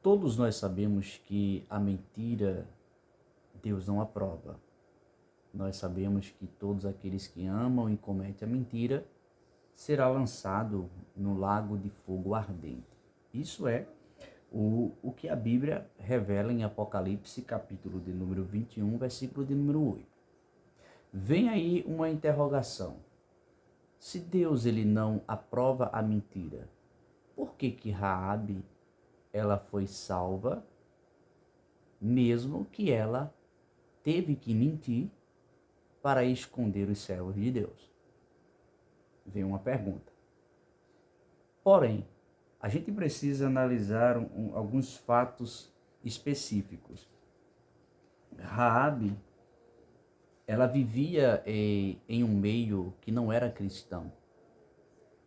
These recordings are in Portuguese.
Todos nós sabemos que a mentira Deus não aprova. Nós sabemos que todos aqueles que amam e cometem a mentira será lançado no lago de fogo ardente. Isso é o que a Bíblia revela em Apocalipse, capítulo de número 21, versículo de número 8. Vem aí uma interrogação. Se Deus ele não aprova a mentira, por que Raabe ela foi salva, mesmo que ela teve que mentir para esconder os servos de Deus? Vem uma pergunta. Porém, a gente precisa analisar alguns fatos específicos. Raabe, ela vivia em um meio que não era cristão.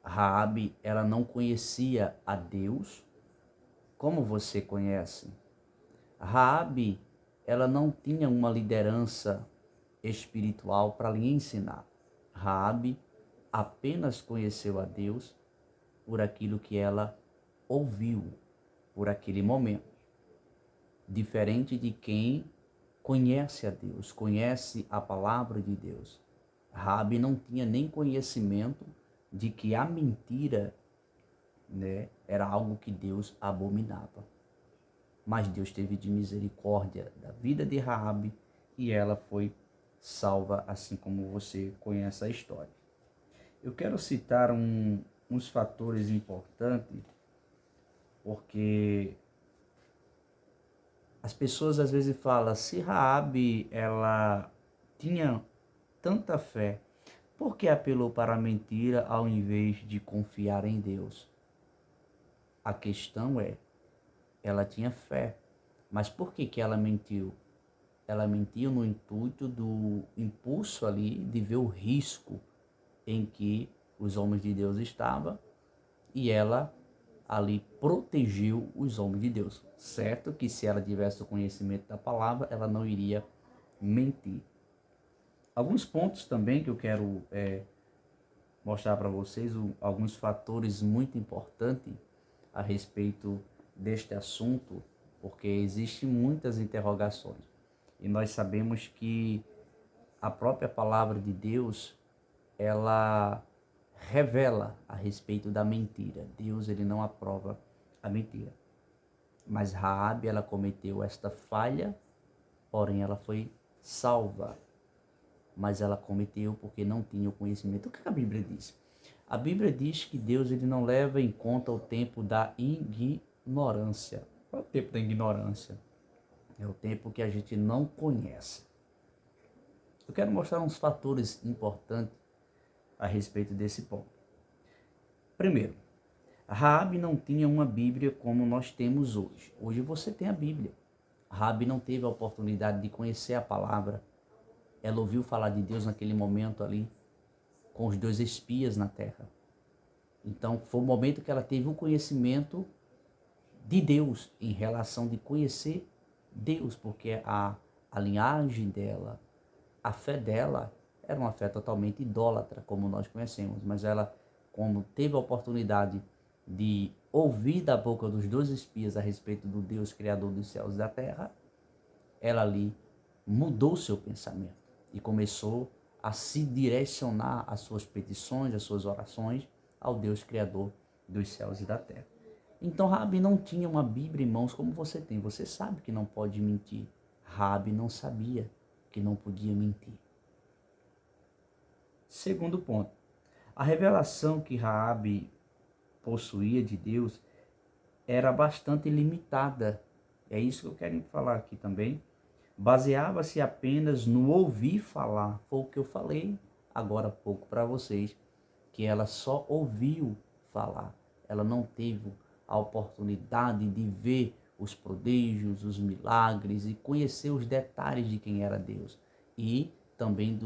Raabe, ela não conhecia a Deus como você conhece. Raabe, ela não tinha uma liderança espiritual para lhe ensinar. Raabe apenas conheceu a Deus por aquilo que ela ouviu, por aquele momento. Diferente de quem conhece a Deus, conhece a palavra de Deus. Raabe não tinha nem conhecimento de que a mentira, era algo que Deus abominava. Mas Deus teve de misericórdia da vida de Raabe e ela foi salva, assim como você conhece a história. Eu quero citar uns fatores importantes, porque as pessoas às vezes falam, se Raabe ela tinha tanta fé, por que apelou para a mentira ao invés de confiar em Deus? A questão é, ela tinha fé, mas por que ela mentiu? Ela mentiu no intuito do impulso ali de ver o risco em que os homens de Deus estavam e ela ali protegeu os homens de Deus. Certo que se ela tivesse o conhecimento da palavra, ela não iria mentir. Alguns pontos também que eu quero mostrar para vocês, alguns fatores muito importantes a respeito deste assunto, porque existem muitas interrogações. E nós sabemos que a própria palavra de Deus, ela revela a respeito da mentira. Deus ele não aprova a mentira. Mas Raabe ela cometeu esta falha, porém ela foi salva. Mas ela cometeu porque não tinha o conhecimento. O que a Bíblia diz? A Bíblia diz que Deus ele não leva em conta o tempo da ignorância. Qual é o tempo da ignorância? É o tempo que a gente não conhece. Eu quero mostrar uns fatores importantes a respeito desse ponto. Primeiro, Raabe não tinha uma Bíblia como nós temos hoje. Hoje você tem a Bíblia. Raabe não teve a oportunidade de conhecer a palavra. Ela ouviu falar de Deus naquele momento ali, com os 2 espias na terra. Então foi o momento que ela teve um conhecimento de Deus, em relação de conhecer Deus, porque a linhagem dela, a fé dela, era uma fé totalmente idólatra, como nós conhecemos, mas ela, como teve a oportunidade de ouvir da boca dos 2 espias a respeito do Deus Criador dos céus e da terra, ela ali mudou seu pensamento e começou a se direcionar às suas petições, às suas orações ao Deus Criador dos céus e da terra. Então Raabe não tinha uma Bíblia em mãos como você tem. Você sabe que não pode mentir. Raabe não sabia que não podia mentir. Segundo ponto, a revelação que Raabe possuía de Deus era bastante limitada. É isso que eu quero falar aqui também. Baseava-se apenas no ouvir falar. Foi o que eu falei agora há pouco para vocês, que ela só ouviu falar. Ela não teve a oportunidade de ver os prodígios, os milagres e conhecer os detalhes de quem era Deus. E também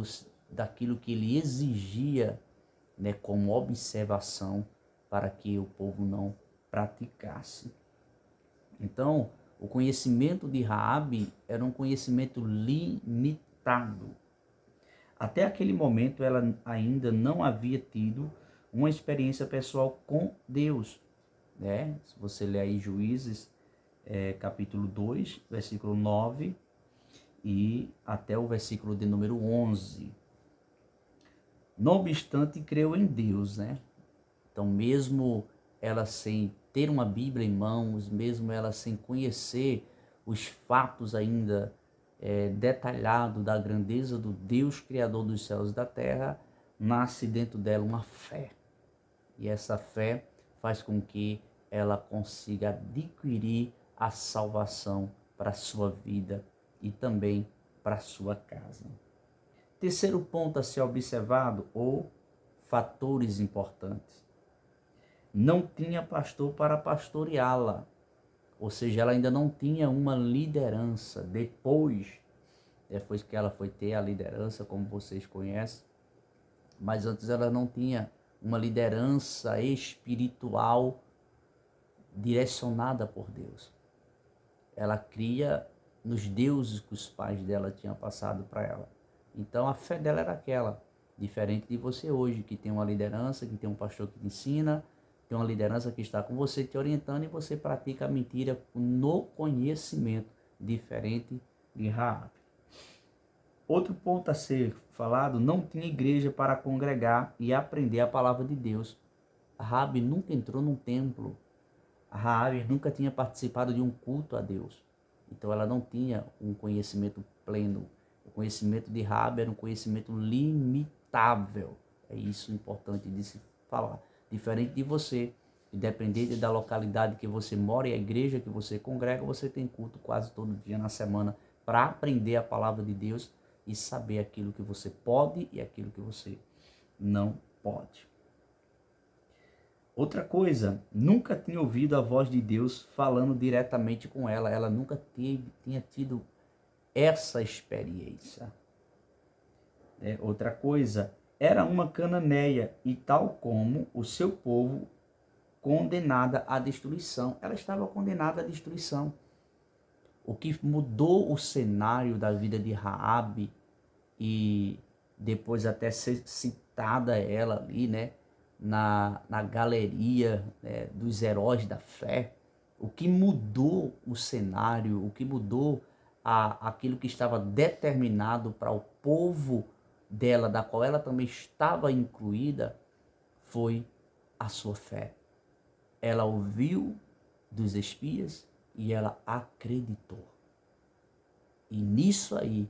daquilo que ele exigia, como observação para que o povo não praticasse. Então, o conhecimento de Raabe era um conhecimento limitado. Até aquele momento, ela ainda não havia tido uma experiência pessoal com Deus. Se você ler aí Juízes, capítulo 2, versículo 9 e até o versículo de número 11. Não obstante, creu em Deus, né? Então, mesmo ela sem ter uma Bíblia em mãos, mesmo ela sem conhecer os fatos ainda detalhados da grandeza do Deus Criador dos céus e da terra, nasce dentro dela uma fé. E essa fé faz com que ela consiga adquirir a salvação para a sua vida e também para a sua casa. Terceiro ponto a ser observado, ou fatores importantes. Não tinha pastor para pastoreá-la, ou seja, ela ainda não tinha uma liderança. Depois que ela foi ter a liderança, como vocês conhecem, mas antes ela não tinha uma liderança espiritual direcionada por Deus. Ela cria nos deuses que os pais dela tinham passado para ela. Então a fé dela era aquela, diferente de você hoje, que tem uma liderança, que tem um pastor que te ensina, tem uma liderança que está com você te orientando e você pratica a mentira no conhecimento, diferente de Raabe. Outro ponto a ser falado, não tinha igreja para congregar e aprender a palavra de Deus. Raabe nunca entrou num templo. Raabe nunca tinha participado de um culto a Deus. Então ela não tinha um conhecimento pleno. O conhecimento de Raabe era um conhecimento limitável. É isso importante de se falar. Diferente de você, independente da localidade que você mora e a igreja que você congrega, você tem culto quase todo dia na semana para aprender a palavra de Deus e saber aquilo que você pode e aquilo que você não pode. Outra coisa, nunca tinha ouvido a voz de Deus falando diretamente com ela. Ela nunca tinha tido essa experiência. Outra coisa, era uma cananeia e, tal como o seu povo, condenada à destruição. Ela estava condenada à destruição. O que mudou o cenário da vida de Raabe, e depois até ser citada ela ali, né, na galeria, né, dos heróis da fé, o que mudou o cenário, o que mudou aquilo que estava determinado para o povo dela, da qual ela também estava incluída, foi a sua fé. Ela ouviu dos espias e ela acreditou. E nisso aí,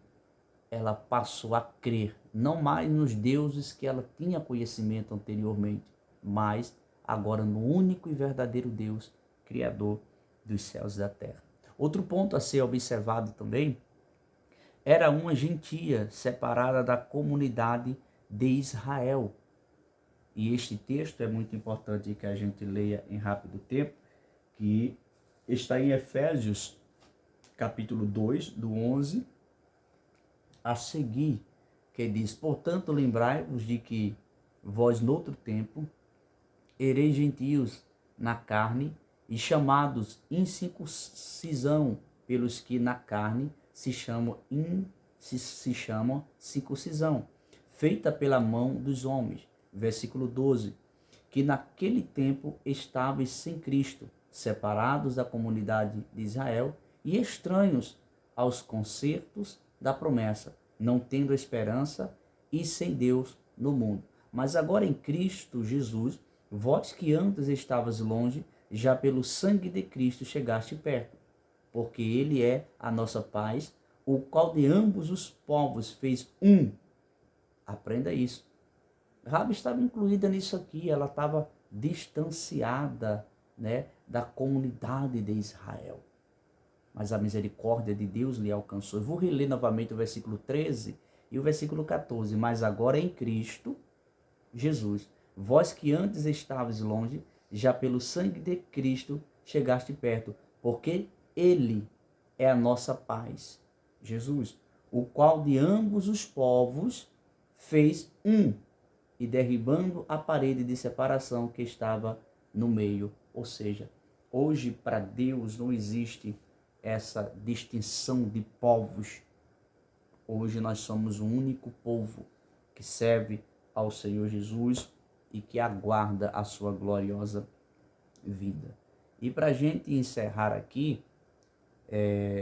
ela passou a crer, não mais nos deuses que ela tinha conhecimento anteriormente, mas agora no único e verdadeiro Deus, Criador dos céus e da terra. Outro ponto a ser observado também, era uma gentia separada da comunidade de Israel. E este texto é muito importante que a gente leia em rápido tempo, que está em Efésios, capítulo 2, do 11 a seguir, que diz: portanto, lembrai-vos de que vós, noutro tempo, ereis gentios na carne e chamados incircuncisão pelos que na carne se chamam circuncisão, feita pela mão dos homens. Versículo 12. Que naquele tempo estáveis sem Cristo, separados da comunidade de Israel e estranhos aos concertos da promessa, não tendo esperança e sem Deus no mundo. Mas agora em Cristo Jesus, vós que antes estavas longe, já pelo sangue de Cristo chegaste perto, porque ele é a nossa paz, o qual de ambos os povos fez um. Aprenda isso. Raabe estava incluída nisso aqui, ela estava distanciada, né, da comunidade de Israel. Mas a misericórdia de Deus lhe alcançou. Eu vou reler novamente o versículo 13 e o versículo 14. Mas agora em Cristo Jesus, vós que antes estavas longe, já pelo sangue de Cristo chegaste perto, porque ele é a nossa paz. Jesus, o qual de ambos os povos fez um, e derribando a parede de separação que estava no meio. Ou seja, hoje para Deus não existe essa distinção de povos. Hoje nós somos um único povo que serve ao Senhor Jesus e que aguarda a sua gloriosa vida. E para a gente encerrar aqui,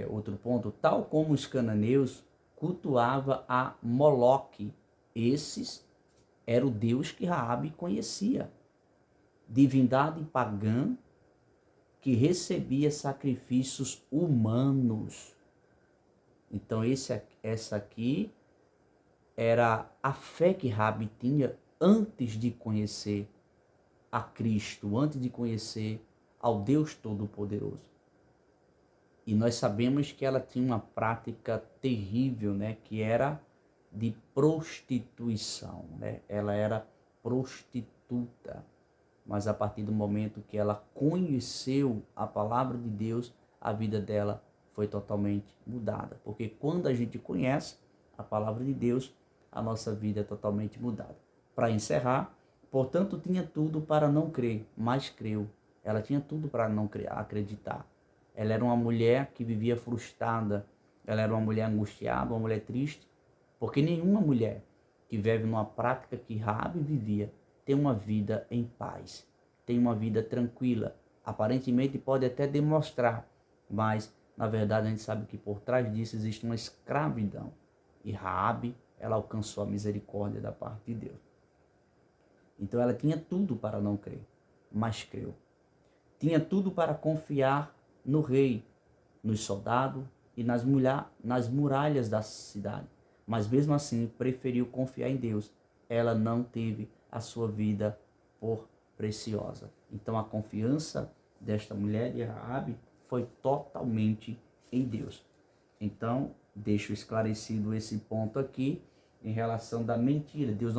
outro ponto, tal como os cananeus cultuava a Moloque. Esses era o Deus que Raabe conhecia, divindade pagã que recebia sacrifícios humanos. Então essa aqui era a fé que Raabe tinha antes de conhecer a Cristo, antes de conhecer ao Deus Todo-Poderoso. E nós sabemos que ela tinha uma prática terrível, né, que era de prostituição, né? Ela era prostituta. Mas a partir do momento que ela conheceu a palavra de Deus, a vida dela foi totalmente mudada. Porque quando a gente conhece a palavra de Deus, a nossa vida é totalmente mudada. Para encerrar, portanto, tinha tudo para não crer, mas creu. Ela tinha tudo para não acreditar. Ela era uma mulher que vivia frustrada, ela era uma mulher angustiada, uma mulher triste, porque nenhuma mulher que vive numa prática que Raabe vivia tem uma vida em paz, tem uma vida tranquila. Aparentemente pode até demonstrar, mas na verdade a gente sabe que por trás disso existe uma escravidão. E Raabe, ela alcançou a misericórdia da parte de Deus. Então ela tinha tudo para não crer, mas creu. Tinha tudo para confiar no rei, nos soldados e nas muralhas da cidade. Mas mesmo assim preferiu confiar em Deus. Ela não teve a sua vida por preciosa. Então a confiança desta mulher de Raabe foi totalmente em Deus. Então deixo esclarecido esse ponto aqui em relação da mentira. Deus não